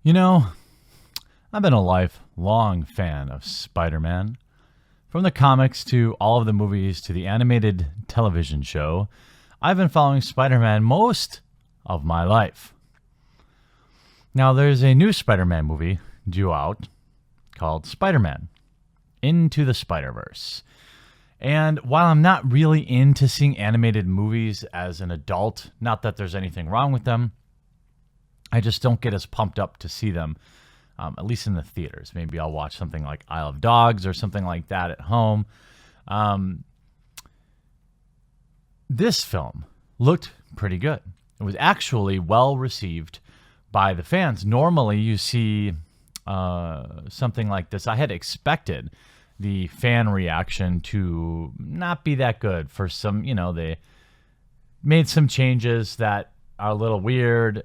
You know, I've been a lifelong fan of Spider-Man. From the comics to all of the movies to the animated television show, I've been following Spider-Man most of my life. Now, there's a new Spider-Man movie due out called Spider-Man Into the Spider-Verse. And while I'm not really into seeing animated movies as an adult, not that there's anything wrong with them, I just don't get as pumped up to see them, at least in the theaters. Maybe I'll watch something like Isle of Dogs or something like that at home. This film looked pretty good. It was actually well received by the fans. Normally, you see something like this. I had expected the fan reaction to not be that good for some, they made some changes that are a little weird,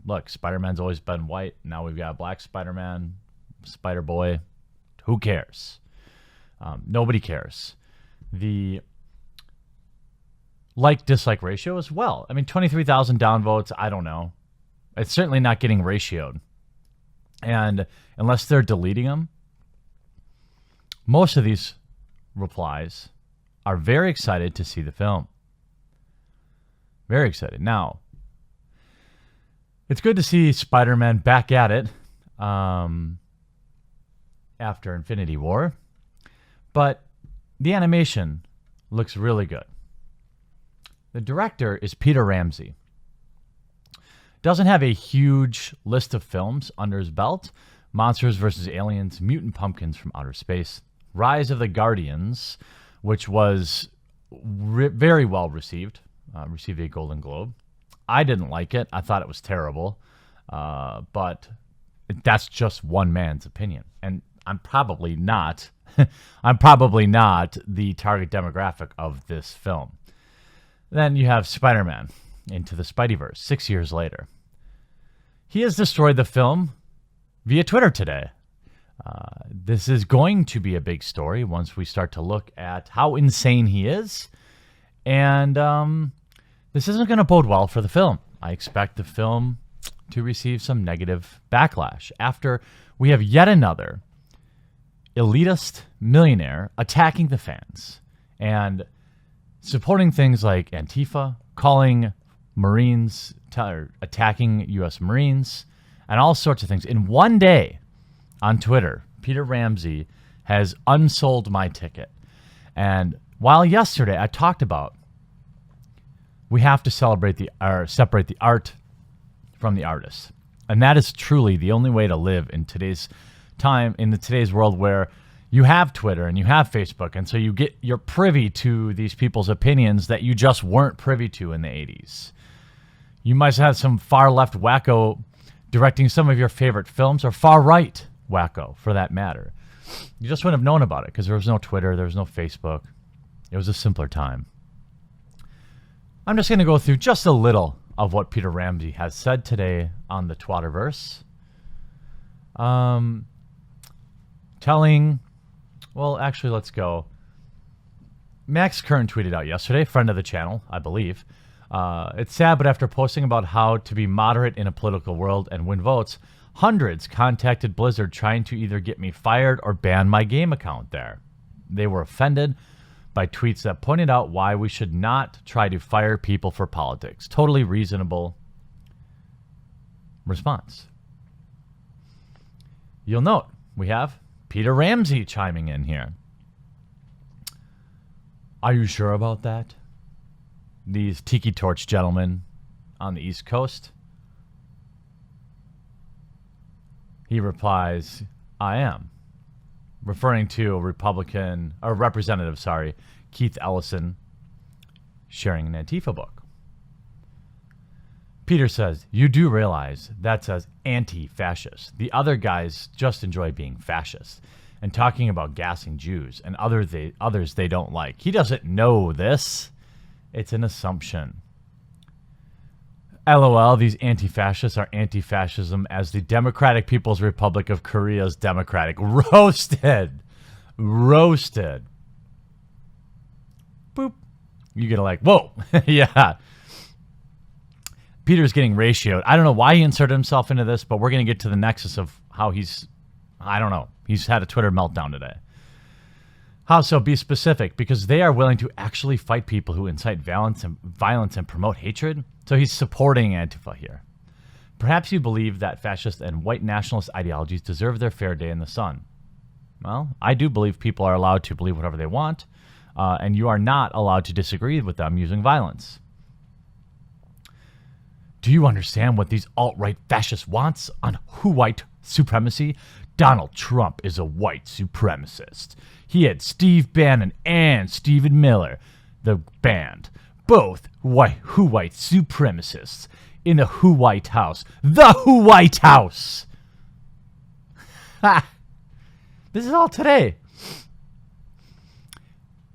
look, Spider-Man's always been white. Now we've got a black Spider-Man, Spider-Boy. Who cares? Nobody cares. The like-dislike ratio as well. I mean, 23,000 downvotes, I don't know. It's certainly not getting ratioed. And unless they're deleting them, most of these replies are very excited to see the film. Very excited. Now, it's good to see Spider-Man back at it after Infinity War, but the animation looks really good. The director is Peter Ramsey. Doesn't have a huge list of films under his belt. Monsters vs. Aliens, Mutant Pumpkins from Outer Space, Rise of the Guardians, which was very well received, received a Golden Globe. I didn't like it. I thought it was terrible, but that's just one man's opinion. And I'm probably not the target demographic of this film. Then you have Spider-Man Into the Spideyverse 6 years later. He has destroyed the film via Twitter today. This is going to be a big story once we start to look at how insane he is. And this isn't going to bode well for the film. I expect the film to receive some negative backlash after we have yet another elitist millionaire attacking the fans and supporting things like Antifa, calling Marines, attacking U.S. Marines, and all sorts of things. In one day on Twitter, Peter Ramsey has unsold my ticket. And while yesterday I talked about we have to separate the art from the artist. And that is truly the only way to live in today's time, in today's world where you have Twitter and you have Facebook. And so you're privy to these people's opinions that you just weren't privy to in the 80s. You might have some far left wacko directing some of your favorite films, or far right wacko for that matter. You just wouldn't have known about it because there was no Twitter, there was no Facebook. It was a simpler time. I'm just going to go through just a little of what Peter Ramsey has said today on the Twatterverse. Let's go. Max Kern tweeted out yesterday, friend of the channel, I believe. It's sad, but after posting about how to be moderate in a political world and win votes, hundreds contacted Blizzard trying to either get me fired or ban my game account there. They were offended by tweets that pointed out why we should not try to fire people for politics. Totally reasonable response. You'll note we have Peter Ramsey chiming in here. Are you sure about that? These Tiki Torch gentlemen on the East Coast. He replies, I am. Referring to Representative Keith Ellison sharing an Antifa book. Peter says, you do realize that says anti-fascist. The other guys just enjoy being fascist and talking about gassing Jews and others they don't like. He doesn't know this. It's an assumption. LOL, these anti-fascists are anti-fascism as the Democratic People's Republic of Korea's democratic. Roasted. Boop. You get whoa. Yeah. Peter's getting ratioed. I don't know why he inserted himself into this, but we're going to get to the nexus of how he's, I don't know. He's had a Twitter meltdown today. How so? Be specific, because they are willing to actually fight people who incite violence and promote hatred. So he's supporting Antifa here. Perhaps you believe that fascist and white nationalist ideologies deserve their fair day in the sun. Well, I do believe people are allowed to believe whatever they want, and you are not allowed to disagree with them using violence. Do you understand what these alt-right fascists wants on white supremacy? Donald Trump is a white supremacist. He had Steve Bannon and Stephen Miller, the band, both white supremacists in the White House. The White House! Ha! This is all today.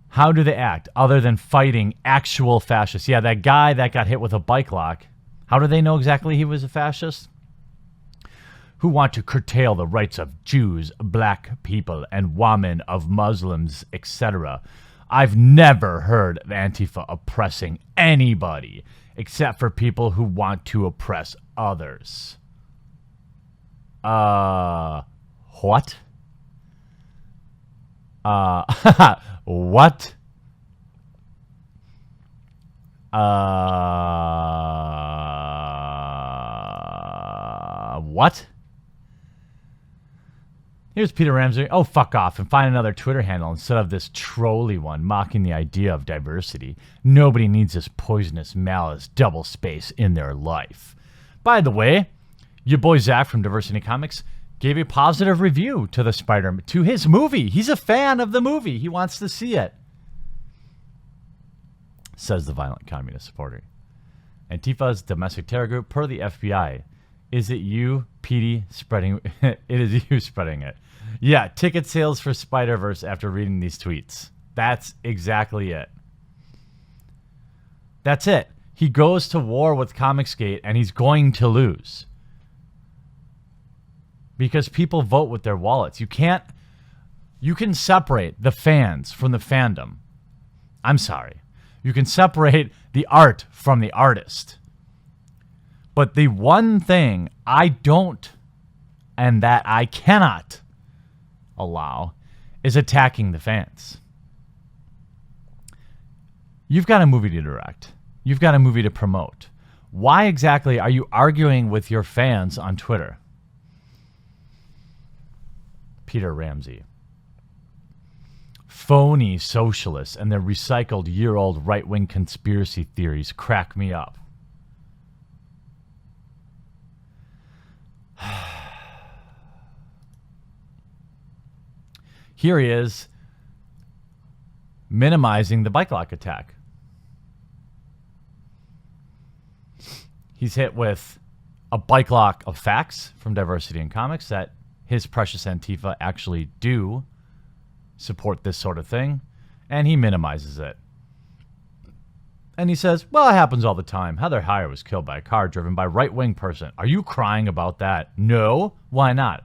How do they act other than fighting actual fascists? Yeah, that guy that got hit with a bike lock. How do they know exactly he was a fascist? Who want to curtail the rights of Jews, black people, and women, of Muslims, etc. I've never heard of Antifa oppressing anybody except for people who want to oppress others. What? What? What? Here's Peter Ramsey. Oh, fuck off and find another Twitter handle instead of this trolly one mocking the idea of diversity. Nobody needs this poisonous malice double space in their life. By the way, your boy Zach from Diversity Comics gave a positive review to the Spiderman, to his movie. He's a fan of the movie. He wants to see it. Says the violent communist supporter. Antifa's domestic terror group per the FBI. Is it you, Petey, spreading? It is you spreading it. Yeah, ticket sales for Spider-Verse after reading these tweets. That's exactly it. That's it. He goes to war with Comicsgate and he's going to lose. Because people vote with their wallets. You can separate the fans from the fandom. I'm sorry. You can separate the art from the artist. But the one thing I don't, and that I cannot allow, is attacking the fans. You've got a movie to direct. You've got a movie to promote. Why exactly are you arguing with your fans on Twitter? Peter Ramsey. Phony socialists and their recycled year-old right-wing conspiracy theories crack me up. Here he is minimizing the bike lock attack. He's hit with a bike lock of facts from Diversity in Comics that his precious Antifa actually do support this sort of thing, and he minimizes it. And he says, well, it happens all the time. Heather Heyer was killed by a car driven by a right-wing person. Are you crying about that? No. Why not?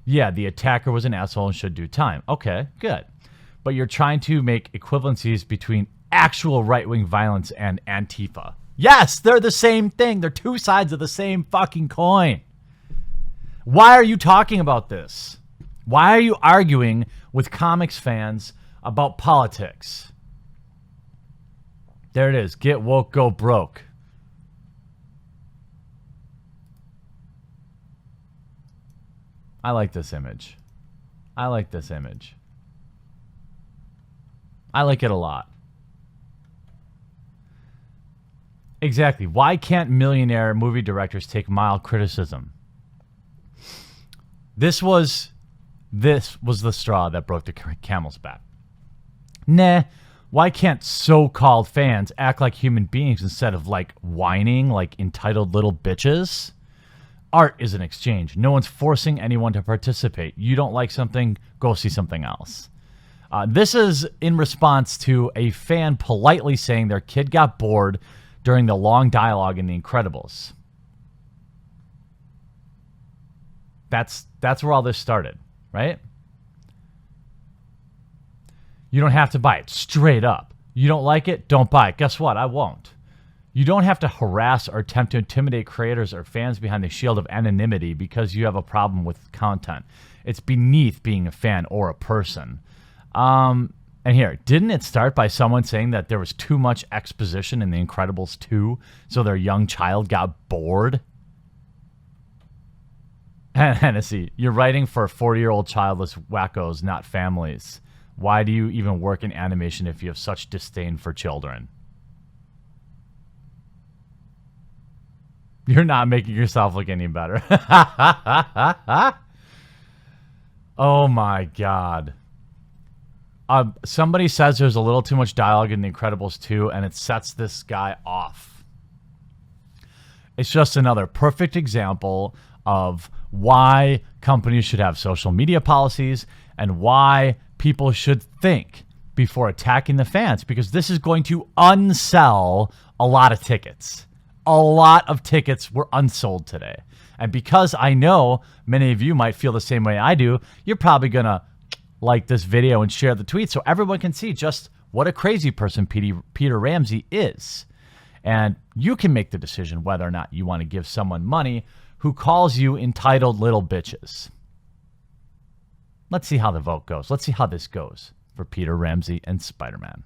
Yeah, the attacker was an asshole and should do time. Okay, good. But you're trying to make equivalencies between actual right-wing violence and Antifa. Yes, they're the same thing. They're two sides of the same fucking coin. Why are you talking about this? Why are you arguing with comics fans about politics? There it is. Get woke, go broke. I like this image. I like this image. I like it a lot. Exactly. Why can't millionaire movie directors take mild criticism? This was the straw that broke the camel's back. Nah. Why can't so-called fans act like human beings instead of like whining like entitled little bitches? Art is an exchange. No one's forcing anyone to participate. You don't like something, go see something else. This is in response to a fan politely saying their kid got bored during the long dialogue in The Incredibles. That's where all this started, right? You don't have to buy it. Straight up. You don't like it? Don't buy it. Guess what? I won't. You don't have to harass or attempt to intimidate creators or fans behind the shield of anonymity because you have a problem with content. It's beneath being a fan or a person. And here, didn't it start by someone saying that there was too much exposition in The Incredibles 2, so their young child got bored? Hennessy, you're writing for 40-year-old childless wackos, not families. Why do you even work in animation if you have such disdain for children? You're not making yourself look any better. Oh my God. Somebody says there's a little too much dialogue in The Incredibles 2, and it sets this guy off. It's just another perfect example of why companies should have social media policies and why people should think before attacking the fans, because this is going to unsell a lot of tickets. A lot of tickets were unsold today. And because I know many of you might feel the same way I do, you're probably going to like this video and share the tweet so everyone can see just what a crazy person Peter Ramsey is. And you can make the decision whether or not you want to give someone money who calls you entitled little bitches. Let's see how the vote goes. Let's see how this goes for Peter Ramsey and Spider-Man.